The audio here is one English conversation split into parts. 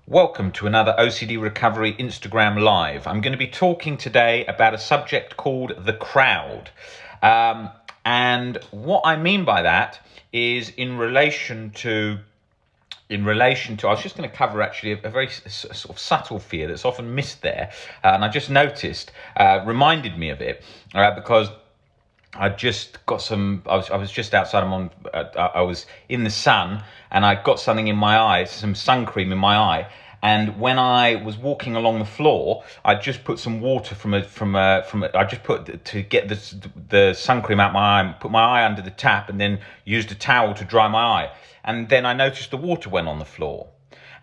Welcome to another OCD Recovery Instagram Live. I'm going to be talking today about a subject called the crowd. And what I mean by that is in relation to, I was just going to cover actually a very sort of subtle fear that's often missed there. And I just noticed, reminded me of it because I just got some. I was just outside. I was in the sun, and I got something in my eye, some sun cream in my eye. And when I was walking along the floor, I just put some water I just put to get the sun cream out my eye, put my eye under the tap, and then used a towel to dry my eye. And then I noticed the water went on the floor,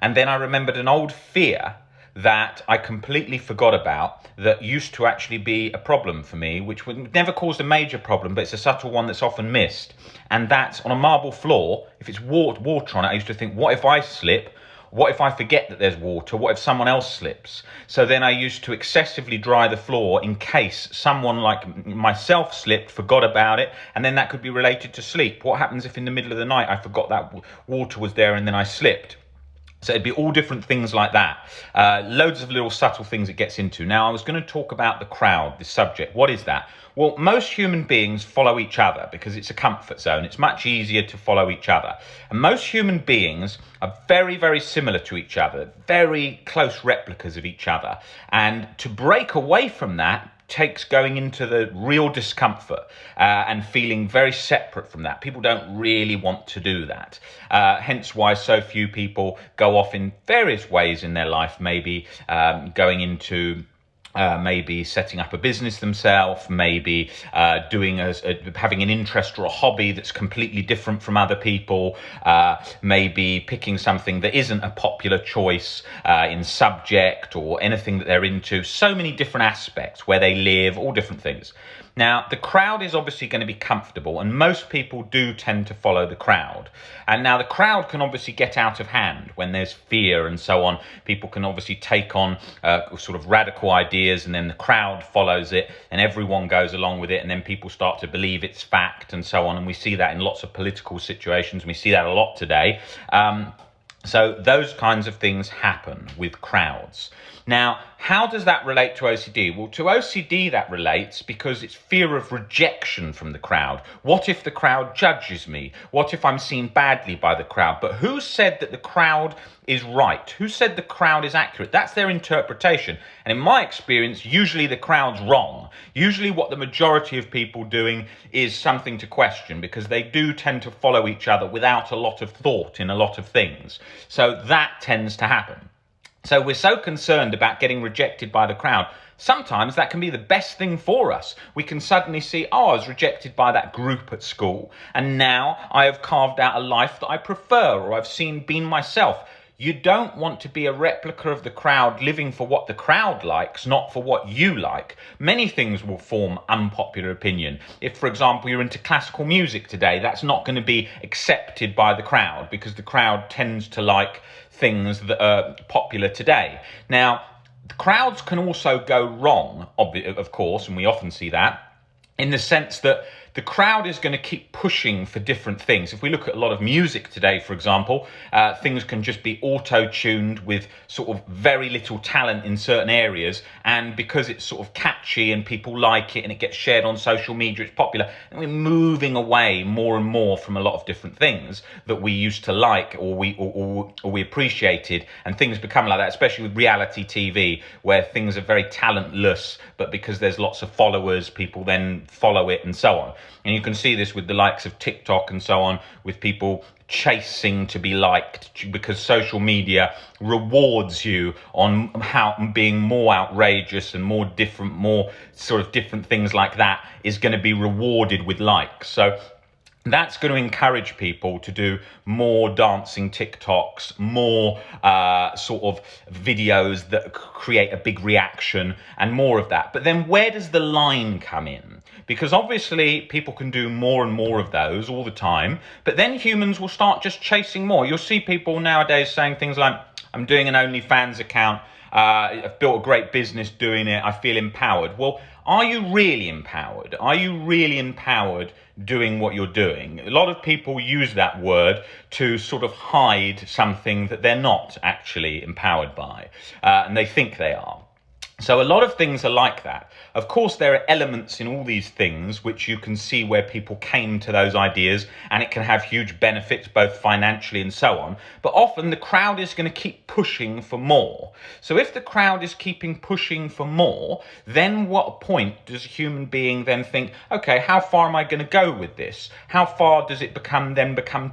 and then I remembered an old fear that I completely forgot about that used to actually be a problem for me, which would never caused a major problem, but it's a subtle one that's often missed. And that's on a marble floor, if it's water on it, I used to think, what if I slip? What if I forget that there's water? What if someone else slips? So then I used to excessively dry the floor in case someone like myself slipped, forgot about it, and then that could be related to sleep. What happens if in the middle of the night I forgot that water was there and then I slipped? So it'd be all different things like that. Loads of little subtle things it gets into. Now, I was going to talk about the crowd, the subject. What is that? Well, most human beings follow each other because it's a comfort zone. It's much easier to follow each other. And most human beings are very, very similar to each other, very close replicas of each other. And to break away from that takes going into the real discomfort and feeling very separate from that. People don't really want to do that. Hence why so few people go off in various ways in their life, maybe going into maybe setting up a business themselves, maybe having an interest or a hobby that's completely different from other people, maybe picking something that isn't a popular choice in subject or anything that they're into. So many different aspects, where they live, all different things. Now, the crowd is obviously going to be comfortable, and most people do tend to follow the crowd. And now the crowd can obviously get out of hand when there's fear and so on. People can obviously take on sort of radical ideas, and then the crowd follows it, and everyone goes along with it, and then people start to believe it's fact and so on. And we see that in lots of political situations. We see that a lot today. So those kinds of things happen with crowds. Now, how does that relate to OCD? Well, to OCD that relates because it's fear of rejection from the crowd. What if the crowd judges me? What if I'm seen badly by the crowd? But who said that the crowd is right? Who said the crowd is accurate? That's their interpretation. And in my experience, usually the crowd's wrong. Usually what the majority of people doing is something to question, because they do tend to follow each other without a lot of thought in a lot of things. So that tends to happen. So we're so concerned about getting rejected by the crowd. Sometimes that can be the best thing for us. We can suddenly see, I was rejected by that group at school, and now I have carved out a life that I prefer, or I've been myself. You don't want to be a replica of the crowd, living for what the crowd likes, not for what you like. Many things will form unpopular opinion. If, for example, you're into classical music today, that's not going to be accepted by the crowd, because the crowd tends to like things that are popular today. Now, the crowds can also go wrong, of course, and we often see that, in the sense that the crowd is going to keep pushing for different things. If we look at a lot of music today, for example, things can just be auto-tuned with sort of very little talent in certain areas. And because it's sort of catchy and people like it and it gets shared on social media, it's popular. And we're moving away more and more from a lot of different things that we used to like, or we appreciated. And things become like that, especially with reality TV, where things are very talentless, but because there's lots of followers, people then follow it and so on. And you can see this with the likes of TikTok and so on, with people chasing to be liked, because social media rewards you on how being more outrageous and more different, more sort of different things like that is going to be rewarded with likes. So that's going to encourage people to do more dancing TikToks, more sort of videos that create a big reaction, and more of that. But then where does the line come in? Because obviously people can do more and more of those all the time, but then humans will start just chasing more. You'll see people nowadays saying things like, I'm doing an OnlyFans account, I've built a great business doing it. I feel empowered. Well, are you really empowered? Are you really empowered doing what you're doing? A lot of people use that word to sort of hide something that they're not actually empowered by, and they think they are. So a lot of things are like that. Of course, there are elements in all these things which you can see where people came to those ideas, and it can have huge benefits both financially and so on. But often the crowd is going to keep pushing for more. So if the crowd is keeping pushing for more, then what point does a human being then think, okay, how far am I going to go with this? How far does it become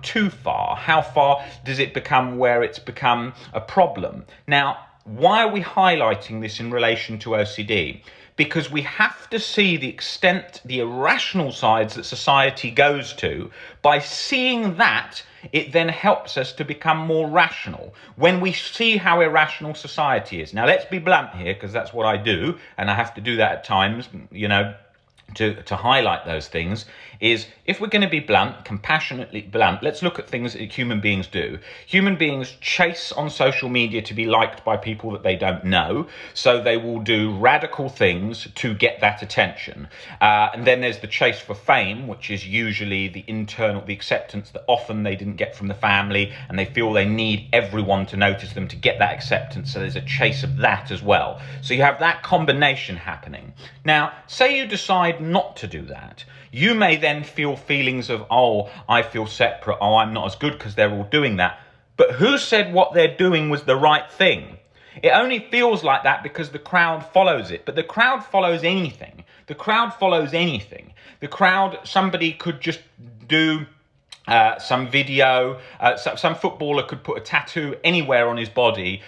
too far? How far does it become where it's become a problem? Now, why are we highlighting this in relation to OCD? Because we have to see the extent, the irrational sides that society goes to. By seeing that, it then helps us to become more rational. When we see how irrational society is. Now, let's be blunt here, because that's what I do, and I have to do that at times, to highlight those things, is if we're going to be blunt, compassionately blunt, let's look at things that human beings do. Human beings chase on social media to be liked by people that they don't know, so they will do radical things to get that attention. And then there's the chase for fame, which is usually the acceptance that often they didn't get from the family, and they feel they need everyone to notice them to get that acceptance, so there's a chase of that as well. So you have that combination happening. Now, say you decide not to do that. You may then feel feelings of, oh, I feel separate, oh, I'm not as good because they're all doing that. But who said what they're doing was the right thing? It only feels like that because the crowd follows it. But the crowd follows anything. The crowd follows anything. The crowd, somebody could just do some video, some footballer could put a tattoo anywhere on his body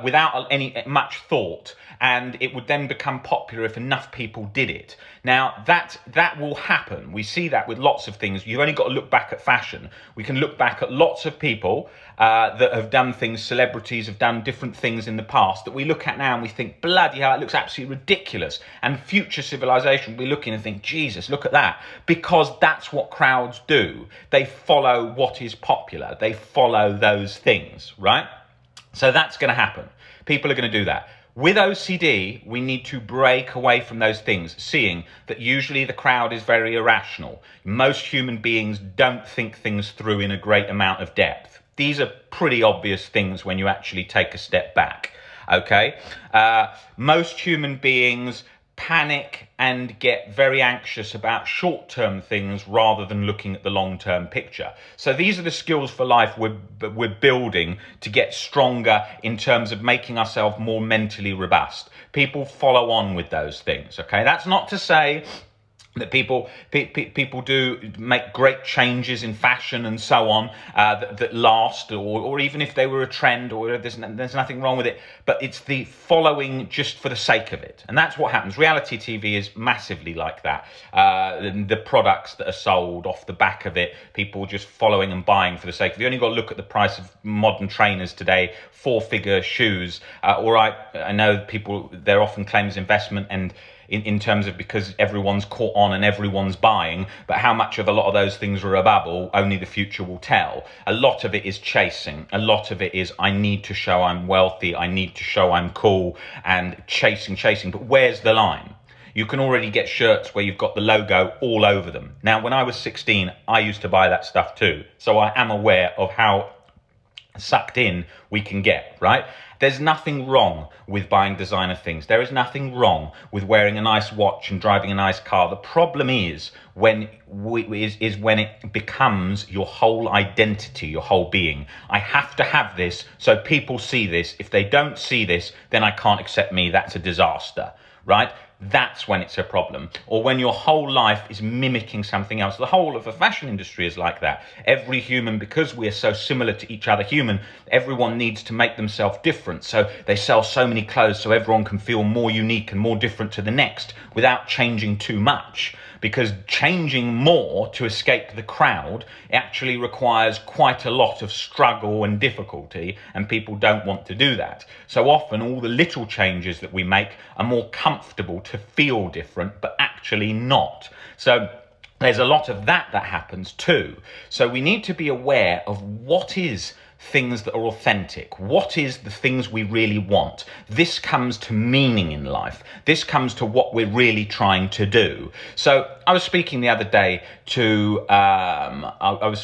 without any much thought, and it would then become popular if enough people did it. Now, that will happen. We see that with lots of things. You've only got to look back at fashion. We can look back at lots of people that have done things, celebrities have done different things in the past that we look at now and we think, bloody hell, it looks absolutely ridiculous. And future civilization will be looking and think, Jesus, look at that. Because that's what crowds do. They follow what is popular. They follow those things, right? So that's going to happen. People are going to do that. With OCD, we need to break away from those things, seeing that usually the crowd is very irrational. Most human beings don't think things through in a great amount of depth. These are pretty obvious things when you actually take a step back, okay? Most human beings panic and get very anxious about short-term things rather than looking at the long-term picture. So these are the skills for life we're building to get stronger in terms of making ourselves more mentally robust. People follow on with those things, okay? That's not to say that people do make great changes in fashion and so on that last, or even if they were a trend, or there's nothing wrong with it, but it's the following just for the sake of it. And that's what happens. Reality TV is massively like that. The products that are sold off the back of it, people just following and buying for the sake of it. You only got to look at the price of modern trainers today, 4-figure shoes. I know people, there often claims investment and in terms of because everyone's caught on and everyone's buying, but how much of a lot of those things are a bubble, only the future will tell. A lot of it is chasing. A lot of it is, I need to show I'm wealthy, I need to show I'm cool, and chasing. But where's the line? You can already get shirts where you've got the logo all over them. Now, when I was 16, I used to buy that stuff too. So I am aware of how sucked in we can get, right? There's nothing wrong with buying designer things. There is nothing wrong with wearing a nice watch and driving a nice car. The problem is when it becomes your whole identity, your whole being. I have to have this so people see this. If they don't see this, then I can't accept me. That's a disaster, right? That's when it's a problem. Or when your whole life is mimicking something else. The whole of the fashion industry is like that. Every human, because we're so similar to each other everyone needs to make themselves different. So they sell so many clothes so everyone can feel more unique and more different to the next without changing too much. Because changing more to escape the crowd actually requires quite a lot of struggle and difficulty, and people don't want to do that. So often all the little changes that we make are more comfortable to feel different, but actually not. So there's a lot of that happens too. So we need to be aware of what is things that are authentic? What is the things we really want? This comes to meaning in life. This comes to what we're really trying to do. So I was speaking the other day to a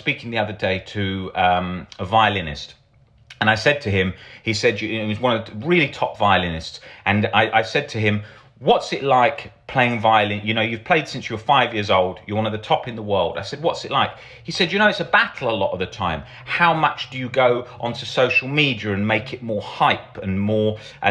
violinist. And I said to him, he said, he was one of the really top violinists. And I said to him, what's it like playing violin? You know, you've played since you were 5 years old. You're one of the top in the world. I said, what's it like? He said, you know, it's a battle a lot of the time. How much do you go onto social media and make it more hype and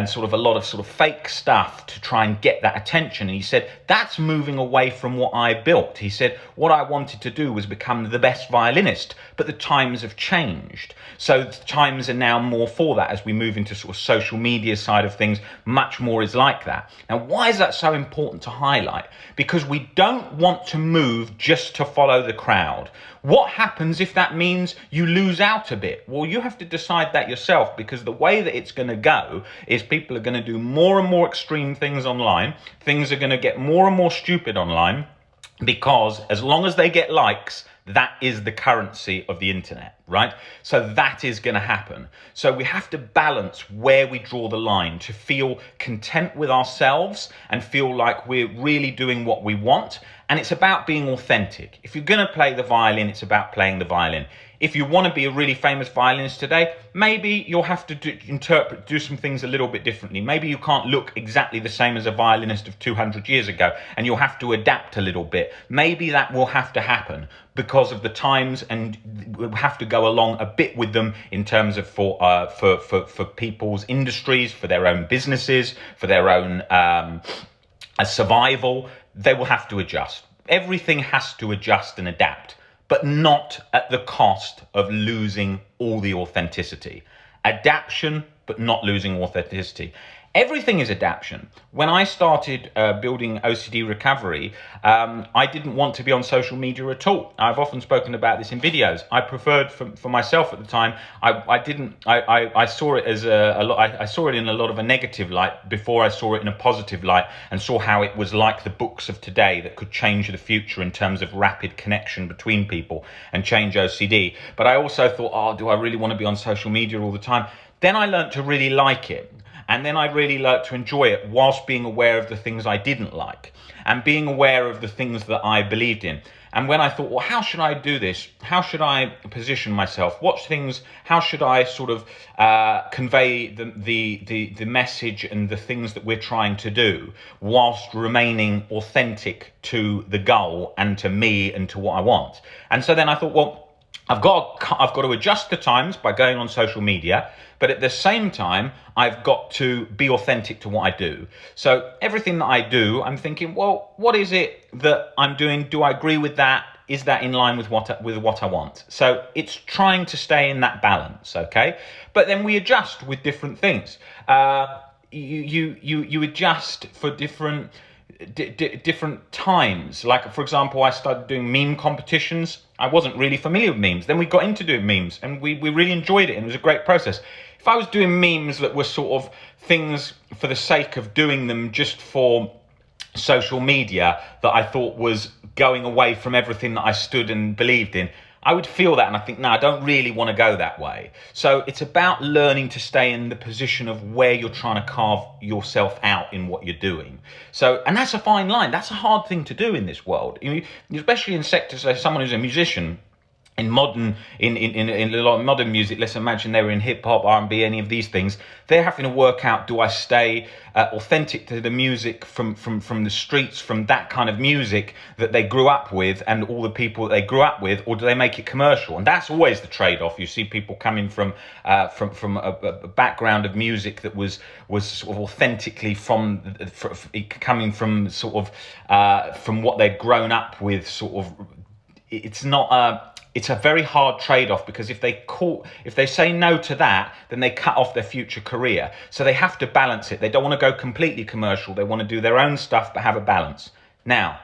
sort of a lot of sort of fake stuff to try and get that attention? And he said, that's moving away from what I built. He said, what I wanted to do was become the best violinist, but the times have changed. So the times are now more for that as we move into sort of social media side of things. Much more is like that. Now, why is that so important to highlight? Because we don't want to move just to follow the crowd. What happens if that means you lose out a bit? Well, you have to decide that yourself, because the way that it's going to go is people are going to do more and more extreme things online. Things are going to get more and more stupid online, because as long as they get likes, that is the currency of the internet, right? So that is going to happen. So we have to balance where we draw the line to feel content with ourselves and feel like we're really doing what we want. And it's about being authentic. If you're going to play the violin, it's about playing the violin. If you want to be a really famous violinist today, maybe you'll have to do some things a little bit differently. Maybe you can't look exactly the same as a violinist of 200 years ago, and you'll have to adapt a little bit. Maybe that will have to happen because of the times, and we'll have to go along a bit with them in terms of for people's industries, for their own businesses, for their own survival. They will have to adjust. Everything has to adjust and adapt, but not at the cost of losing all the authenticity. Adaptation, but not losing authenticity. Everything is adaptation. When I started building OCD recovery, I didn't want to be on social media at all. I've often spoken about this in videos. I preferred, for myself at the time, I saw it as I saw it in a lot of a negative light before I saw it in a positive light, and saw how it was like the books of today that could change the future in terms of rapid connection between people and change OCD. But I also thought, oh, do I really want to be on social media all the time? Then I learned to really like it. And then I really learned to enjoy it whilst being aware of the things I didn't like and being aware of the things that I believed in. And when I thought, well, how should I do this? How should I position myself? How should I sort of convey the message and the things that we're trying to do whilst remaining authentic to the goal and to me and to what I want? And so then I thought, well, I've got to adjust the times by going on social media, but at the same time, I've got to be authentic to what I do. So everything that I do, I'm thinking, well, what is it that I'm doing? Do I agree with that? Is that in line with what I want? So it's trying to stay in that balance, okay? But then we adjust with different things. You adjust for different times. Like, for example, I started doing meme competitions. I wasn't really familiar with memes. Then we got into doing memes, and we really enjoyed it, and it was a great process. If I was doing memes that were sort of things for the sake of doing them just for social media that I thought was going away from everything that I stood and believed in, I would feel that, and I think, no, I don't really want to go that way. So it's about learning to stay in the position of where you're trying to carve yourself out in what you're doing. So, and that's a fine line. That's a hard thing to do in this world, especially in sectors like someone who's a musician. In a lot of modern music, let's imagine they were in hip hop, R&B, any of these things. They're having to work out: do I stay authentic to the music from the streets, from that kind of music that they grew up with, and all the people that they grew up with, or do they make it commercial? And that's always the trade-off. You see people coming from a background of music that was sort of authentically coming from sort of from what they'd grown up with. Sort of, it's not it's a very hard trade-off, because if they say no to that, then they cut off their future career. So they have to balance it. They don't want to go completely commercial. They want to do their own stuff, but have a balance. Now,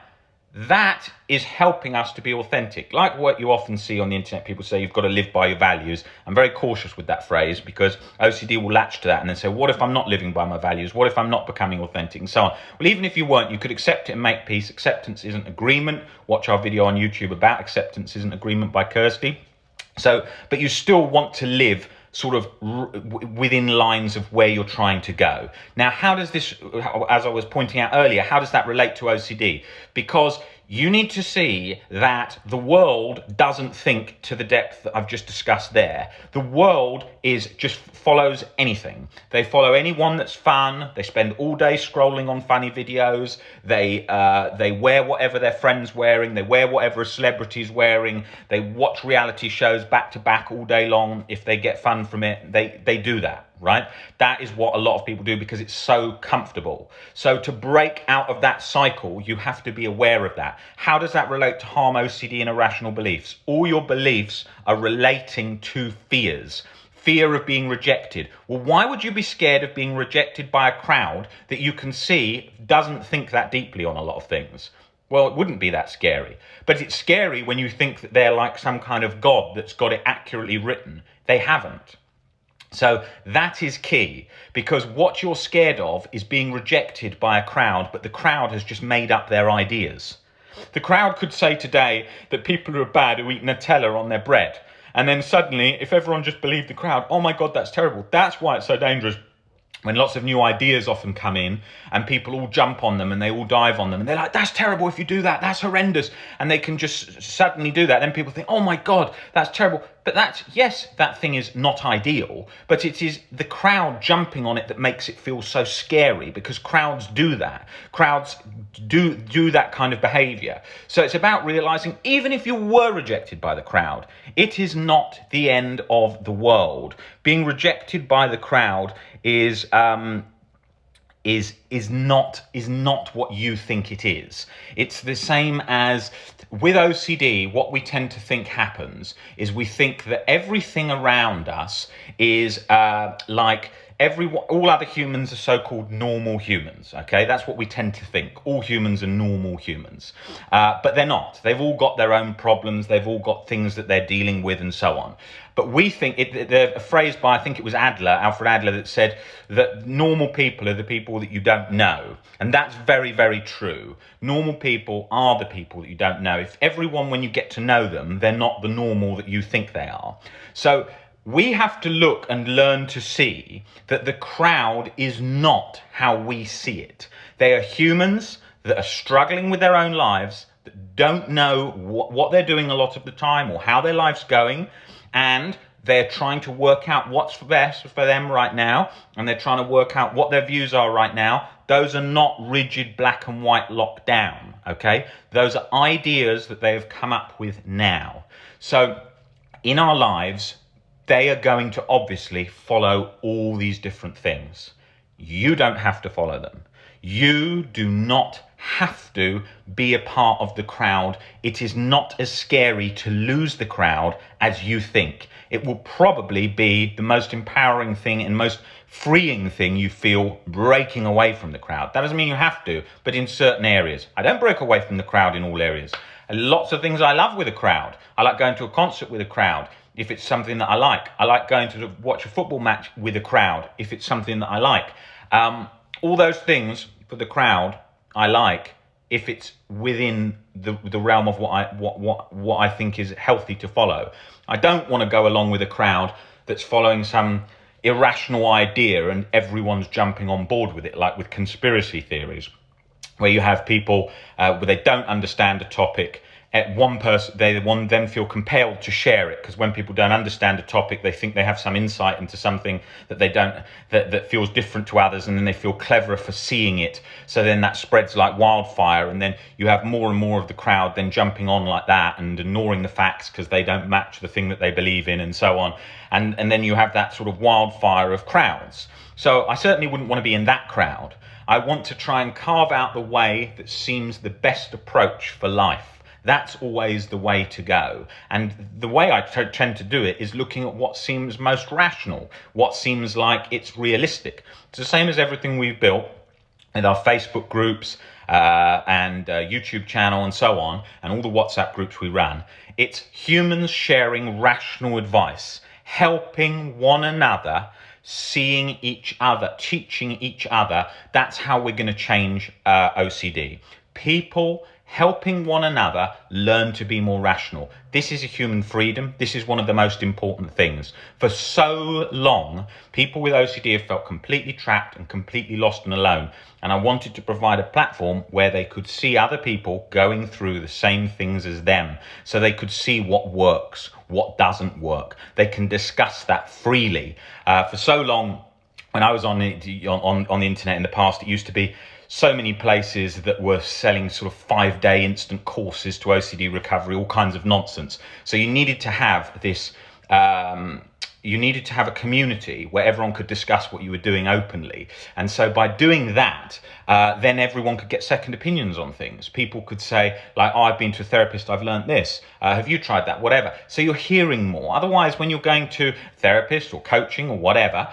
that is helping us to be authentic. Like what you often see on the internet, people say you've got to live by your values. I'm very cautious with that phrase, because OCD will latch to that and then say, what if I'm not living by my values? What if I'm not becoming authentic? And so on. Well, even if you weren't, you could accept it and make peace. Acceptance isn't agreement. Watch our video on YouTube about Acceptance Isn't Agreement by Kirsty. So, but you still want to live sort of within lines of where you're trying to go. Now, how does this, as I was pointing out earlier, how does that relate to OCD? Because you need to see that the world doesn't think to the depth that I've just discussed there. The world is just follows anything. They follow anyone that's fun. They spend all day scrolling on funny videos. They wear whatever their friend's wearing. They wear whatever a celebrity's wearing. They watch reality shows back to back all day long. If they get fun from it, they do that. Right? That is what a lot of people do because it's so comfortable. So to break out of that cycle, you have to be aware of that. How does that relate to harm, OCD, and irrational beliefs? All your beliefs are relating to fears. Fear of being rejected. Well, why would you be scared of being rejected by a crowd that you can see doesn't think that deeply on a lot of things? Well, it wouldn't be that scary. But it's scary when you think that they're like some kind of God that's got it accurately written. They haven't. So that is key, because what you're scared of is being rejected by a crowd, but the crowd has just made up their ideas. The crowd could say today that people who are bad who eat Nutella on their bread. And then suddenly, if everyone just believed the crowd, oh my God, that's terrible. That's why it's so dangerous. When lots of new ideas often come in and people all jump on them and they all dive on them and they're like, that's terrible if you do that, that's horrendous. And they can just suddenly do that. Then people think, oh my God, that's terrible. But that's, yes, that thing is not ideal, but it is the crowd jumping on it that makes it feel so scary, because crowds do that. Crowds do that kind of behavior. So it's about realizing, even if you were rejected by the crowd, it is not the end of the world. Being rejected by the crowd is not what you think it is. It's the same as with OCD. What we tend to think happens is we think that everything around us is like all other humans are so-called normal humans. Okay, that's what we tend to think. All humans are normal humans, but they're not. They've all got their own problems. They've all got things that they're dealing with, and so on. But we think a phrase by, I think it was Alfred Adler, that said that normal people are the people that you don't know. And that's very, very true. Normal people are the people that you don't know. If everyone, when you get to know them, they're not the normal that you think they are. So we have to look and learn to see that the crowd is not how we see it. They are humans that are struggling with their own lives, that don't know what they're doing a lot of the time or how their life's going. And they're trying to work out what's best for them right now, and they're trying to work out what their views are right now. Those are not rigid black and white locked down, okay? Those are ideas that they have come up with now. So in our lives, they are going to obviously follow all these different things. You don't have to follow them. You do not have to be a part of the crowd. It is not as scary to lose the crowd as you think. It will probably be the most empowering thing and most freeing thing you feel, breaking away from the crowd. That doesn't mean you have to, but in certain areas. I don't break away from the crowd in all areas. Lots of things I love with a crowd. I like going to a concert with a crowd if it's something that I like. I like going to watch a football match with a crowd if it's something that I like. All those things for the crowd I like if it's within the realm of what I think is healthy to follow. I don't want to go along with a crowd that's following some irrational idea and everyone's jumping on board with it, like with conspiracy theories, where you have people where they don't understand a topic. One person, they then feel compelled to share it, because when people don't understand a topic, they think they have some insight into something that they don't, that feels different to others, and then they feel cleverer for seeing it. So then that spreads like wildfire, and then you have more and more of the crowd then jumping on like that and ignoring the facts because they don't match the thing that they believe in, and so on. And then you have that sort of wildfire of crowds. So I certainly wouldn't want to be in that crowd. I want to try and carve out the way that seems the best approach for life. That's always the way to go. And the way I tend to do it is looking at what seems most rational, what seems like it's realistic. It's the same as everything we've built in our Facebook groups and YouTube channel and so on, and all the WhatsApp groups we run. It's humans sharing rational advice, helping one another, seeing each other, teaching each other. That's how we're going to change OCD. People helping one another learn to be more rational. This is a human freedom. This is one of the most important things. For so long, people with OCD have felt completely trapped and completely lost and alone. And I wanted to provide a platform where they could see other people going through the same things as them, so they could see what works, what doesn't work. They can discuss that freely. For so long, when I was on the internet in the past, it used to be so many places that were selling sort of 5-day instant courses to OCD recovery, all kinds of nonsense. So you needed to have this, you needed to have a community where everyone could discuss what you were doing openly. And so by doing that, then everyone could get second opinions on things. People could say, like, oh, I've been to a therapist, I've learned this. Have you tried that? Whatever. So you're hearing more. Otherwise, when you're going to therapist or coaching or whatever,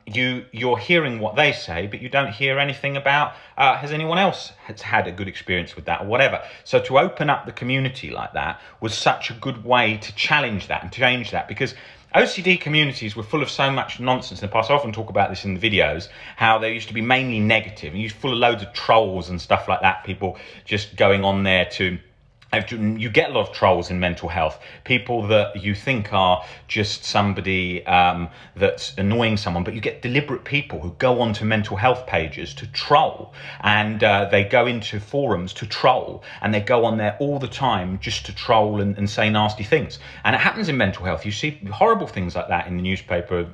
you're hearing what they say, but you don't hear anything about has anyone else has had a good experience with that or whatever. So to open up the community like that was such a good way to challenge that and change that, because OCD communities were full of so much nonsense in the past. I often talk about this in the videos, how they used to be mainly negative and used full of loads of trolls and stuff like that. People just going on there to... You get a lot of trolls in mental health, people that you think are just somebody that's annoying someone, but you get deliberate people who go onto mental health pages to troll, and they go into forums to troll, and they go on there all the time just to troll and say nasty things. And it happens in mental health. You see horrible things like that in the newspaper,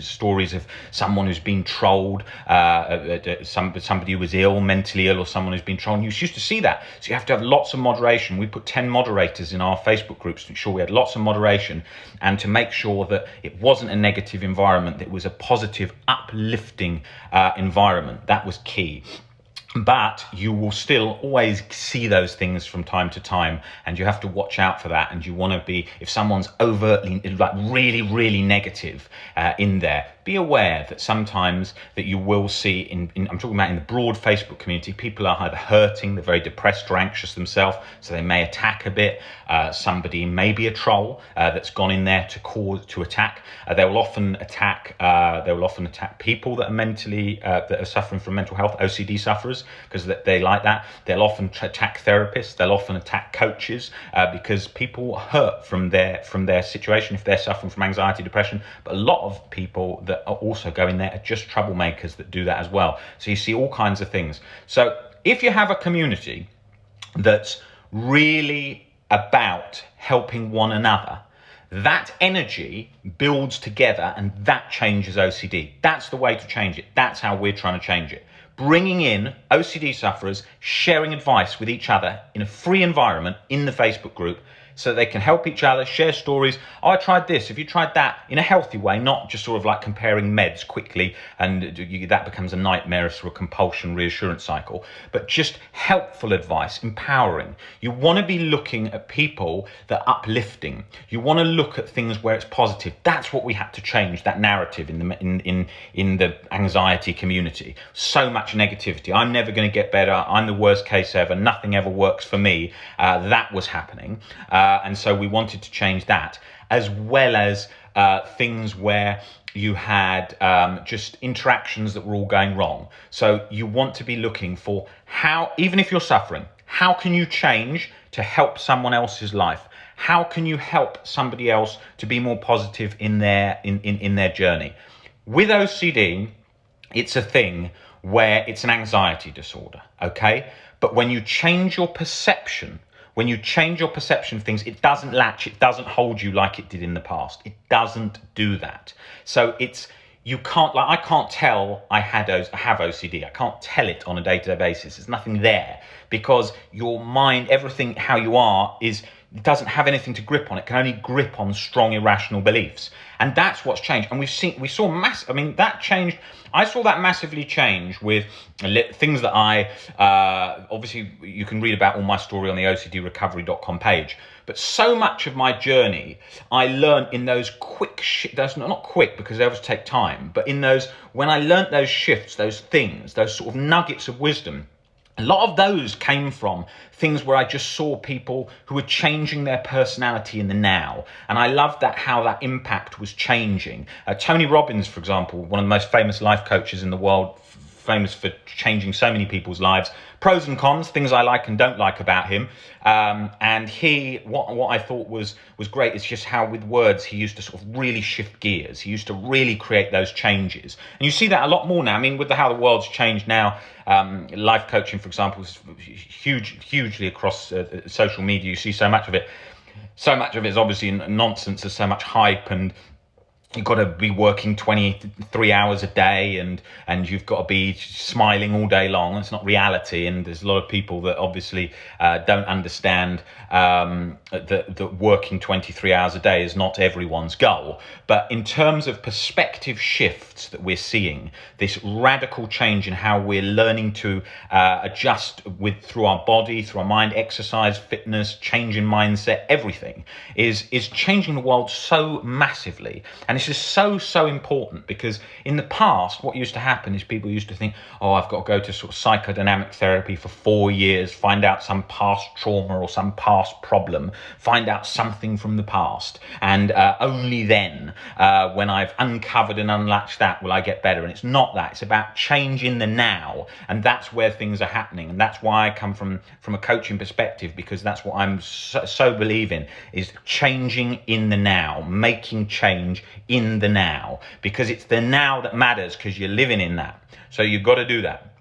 stories of someone who's been trolled, somebody who was ill, mentally ill, or someone who's been trolled. You used to see that. So you have to have lots of moderation. We put 10 moderators in our Facebook groups to ensure we had lots of moderation and to make sure that it wasn't a negative environment, that it was a positive, uplifting environment. That was key. But you will still always see those things from time to time, and you have to watch out for that. And you want to be, if someone's overtly, like really, really negative in there, be aware that sometimes that you will see I'm talking about in the broad Facebook community, people are either hurting, they're very depressed or anxious themselves, so they may attack a bit. Somebody may be a troll that's gone in there to attack. They will often attack people that are mentally that are suffering from mental health, OCD sufferers, because they like that. They'll often attack therapists. They'll often attack coaches because people hurt from their situation if they're suffering from anxiety, depression. But a lot of people that are also going there are just troublemakers that do that as well. So you see all kinds of things. So if you have a community that's really about helping one another, that energy builds together and that changes OCD. That's the way to change it. That's how we're trying to change it. Bringing in OCD sufferers, sharing advice with each other in a free environment in the Facebook group, so they can help each other, share stories. Oh, I tried this. Have you tried that? In a healthy way, not just sort of like comparing meds quickly, and that becomes a nightmare of sort of compulsion reassurance cycle. But just helpful advice, empowering. You want to be looking at people that are uplifting. You want to look at things where it's positive. That's what we had to change, that narrative in the anxiety community. So much negativity. I'm never going to get better. I'm the worst case ever. Nothing ever works for me. That was happening. And so we wanted to change that, as well as things where you had just interactions that were all going wrong. So you want to be looking for how, even if you're suffering, how can you change to help someone else's life? How can you help somebody else to be more positive in their journey? With OCD, it's a thing where it's an anxiety disorder, okay? But when you change your perception, of things, it doesn't latch, it doesn't hold you like it did in the past. It doesn't do that. So you can't, like, I can't tell I have OCD. I can't tell it on a day-to-day basis. There's nothing there, because your mind, everything, how you are, it doesn't have anything to grip on. It can only grip on strong irrational beliefs. And that's what's changed. And I saw that massively change with things that obviously you can read about all my story on the OCDrecovery.com page. But so much of my journey, I learned in those those not quick because they always take time, but when I learned those shifts, those things, those sort of nuggets of wisdom, a lot of those came from things where I just saw people who were changing their personality in the now. And I loved how that impact was changing. Tony Robbins, for example, one of the most famous life coaches in the world, famous for changing so many people's lives. Pros and cons, things I like and don't like about him. And what I thought was great is just how with words he used to sort of really shift gears. He used to really create those changes. And you see that a lot more now. I mean, with how the world's changed now, life coaching, for example, is hugely across social media. You see so much of it. So much of it is obviously nonsense. There's so much hype, and you've got to be working 23 hours a day, and you've got to be smiling all day long. It's not reality, and there's a lot of people that obviously don't understand that working 23 hours a day is not everyone's goal. But in terms of perspective shifts that we're seeing, this radical change in how we're learning to adjust through our body, through our mind, exercise, fitness, change in mindset, everything is changing the world so massively. And this is so important, because in the past, what used to happen is people used to think, oh, I've got to go to sort of psychodynamic therapy for 4 years, find out some past trauma or some past problem, find out something from the past, and only then, when I've uncovered and unlatched that, will I get better. And it's not that. It's about change in the now, and that's where things are happening. And that's why I come from a coaching perspective, because that's what I'm so believe in, is changing in the now, making change in the now, because it's the now that matters, because you're living in that. So you've got to do that.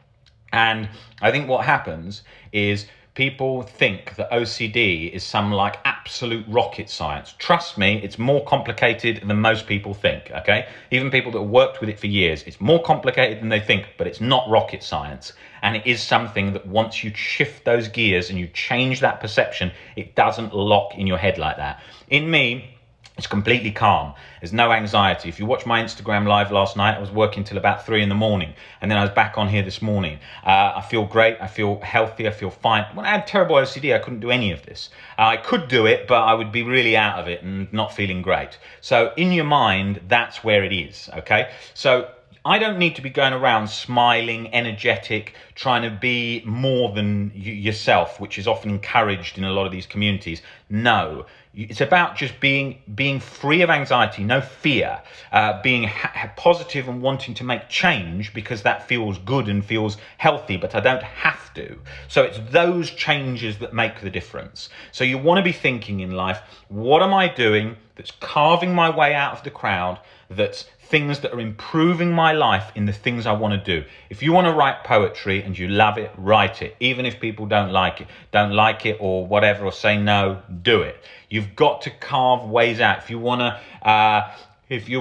And I think what happens is people think that OCD is some like absolute rocket science. Trust me, it's more complicated than most people think, okay? Even people that have worked with it for years, it's more complicated than they think, but it's not rocket science. And it is something that once you shift those gears and you change that perception, it doesn't lock in your head like that. In me, it's completely calm. There's no anxiety. If you watch my Instagram live last night, I was working till about 3 a.m, and then I was back on here this morning. I feel great. I feel healthy. I feel fine. When I had terrible OCD, I couldn't do any of this. I could do it, but I would be really out of it and not feeling great. So in your mind, that's where it is, okay? So I don't need to be going around smiling, energetic, trying to be more than yourself, which is often encouraged in a lot of these communities. No, it's about just being free of anxiety, no fear, being positive and wanting to make change because that feels good and feels healthy, but I don't have to. So it's those changes that make the difference. So you want to be thinking in life, what am I doing that's carving my way out of the crowd, that's things that are improving my life in the things I want to do. If you want to write poetry and you love it, write it. Even if people don't like it or whatever, or say no, do it. You've got to carve ways out. If you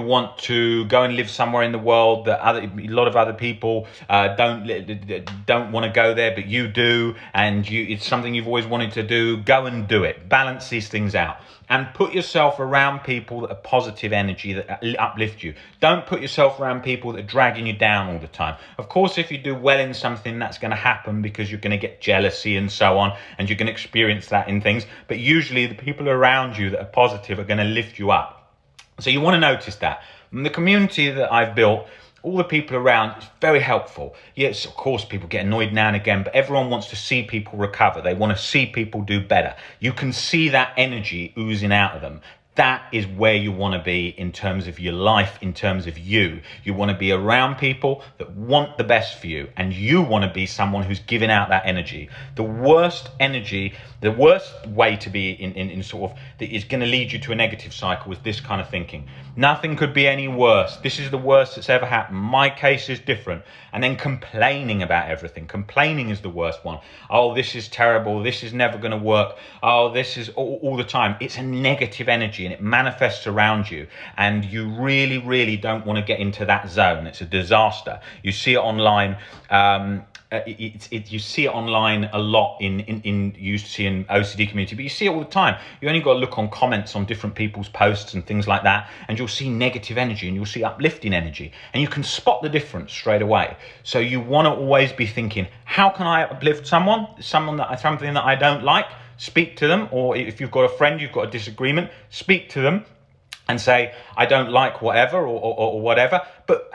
want to go and live somewhere in the world that a lot of other people don't want to go there, but you do, and it's something you've always wanted to do, go and do it. Balance these things out. And put yourself around people that are positive energy, that uplift you. Don't put yourself around people that are dragging you down all the time. Of course, if you do well in something, that's going to happen because you're going to get jealousy and so on, and you're going to experience that in things. But usually the people around you that are positive are going to lift you up. So you want to notice that. And the community that I've built, all the people around, it's very helpful. Yes, of course, people get annoyed now and again, but everyone wants to see people recover. They want to see people do better. You can see that energy oozing out of them. That is where you want to be in terms of your life, in terms of you. You want to be around people that want the best for you, and you want to be someone who's giving out that energy. The worst way to be in sort of that is going to lead you to a negative cycle is this kind of thinking. Nothing could be any worse. This is the worst that's ever happened. My case is different. And then complaining about everything. Complaining is the worst one. Oh, this is terrible. This is never going to work. Oh, this is all the time. It's a negative energy, and it manifests around you. And you really, really don't want to get into that zone. It's a disaster. You see it online. You see it online a lot you see in OCD community, but you see it all the time. You only got to look on comments on different people's posts and things like that, and you'll see negative energy and you'll see uplifting energy, and you can spot the difference straight away. So you want to always be thinking, how can I uplift something that I don't like? Speak to them. Or if you've got a friend, you've got a disagreement, speak to them and say, I don't like whatever or whatever, but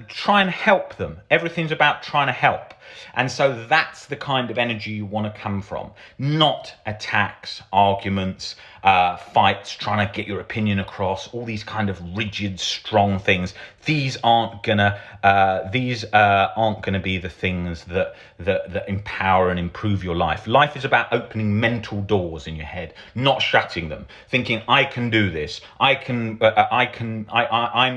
try and help them. Everything's about trying to help. And so that's the kind of energy you want to come from, not attacks, arguments, fights, trying to get your opinion across, all these kind of rigid, strong things. These aren't gonna be the things that empower and improve your life. Life is about opening mental doors in your head, not shutting them. Thinking, I can do this. I'm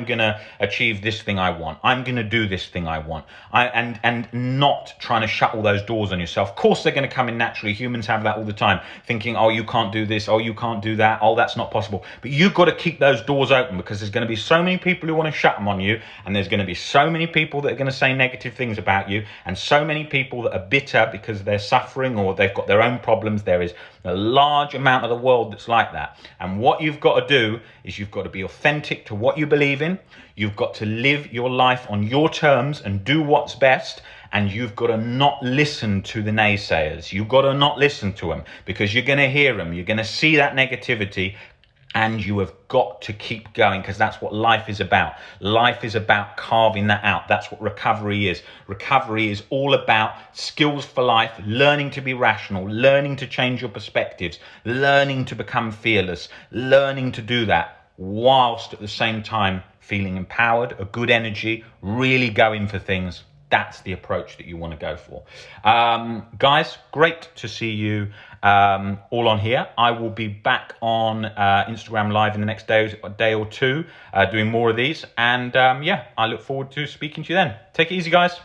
gonna achieve this thing I want. I'm gonna do this thing I want. And not trying to shut all those doors on yourself. Of course, they're going to come in naturally. Humans have that all the time. Thinking, oh, you can't do this. Oh, you can't do that. Oh, that's not possible. But you've got to keep those doors open, because there's going to be so many people who want to shut them on you, and there's going to be so many people that are going to say negative things about you, and so many people that are bitter because they're suffering or they've got their own problems. There is a large amount of the world that's like that. And what you've got to do is you've got to be authentic to what you believe in. You've got to live your life on your terms and do what's best. And you've got to not listen to the naysayers. You've got to not listen to them, because you're going to hear them. You're going to see that negativity, and you have got to keep going, because that's what life is about. Life is about carving that out. That's what recovery is. Recovery is all about skills for life, learning to be rational, learning to change your perspectives, learning to become fearless, learning to do that whilst at the same time feeling empowered, a good energy, really going for things. That's the approach that you want to go for. Guys, great to see you all on here. I will be back on Instagram Live in the next day or two, doing more of these. And I look forward to speaking to you then. Take it easy, guys.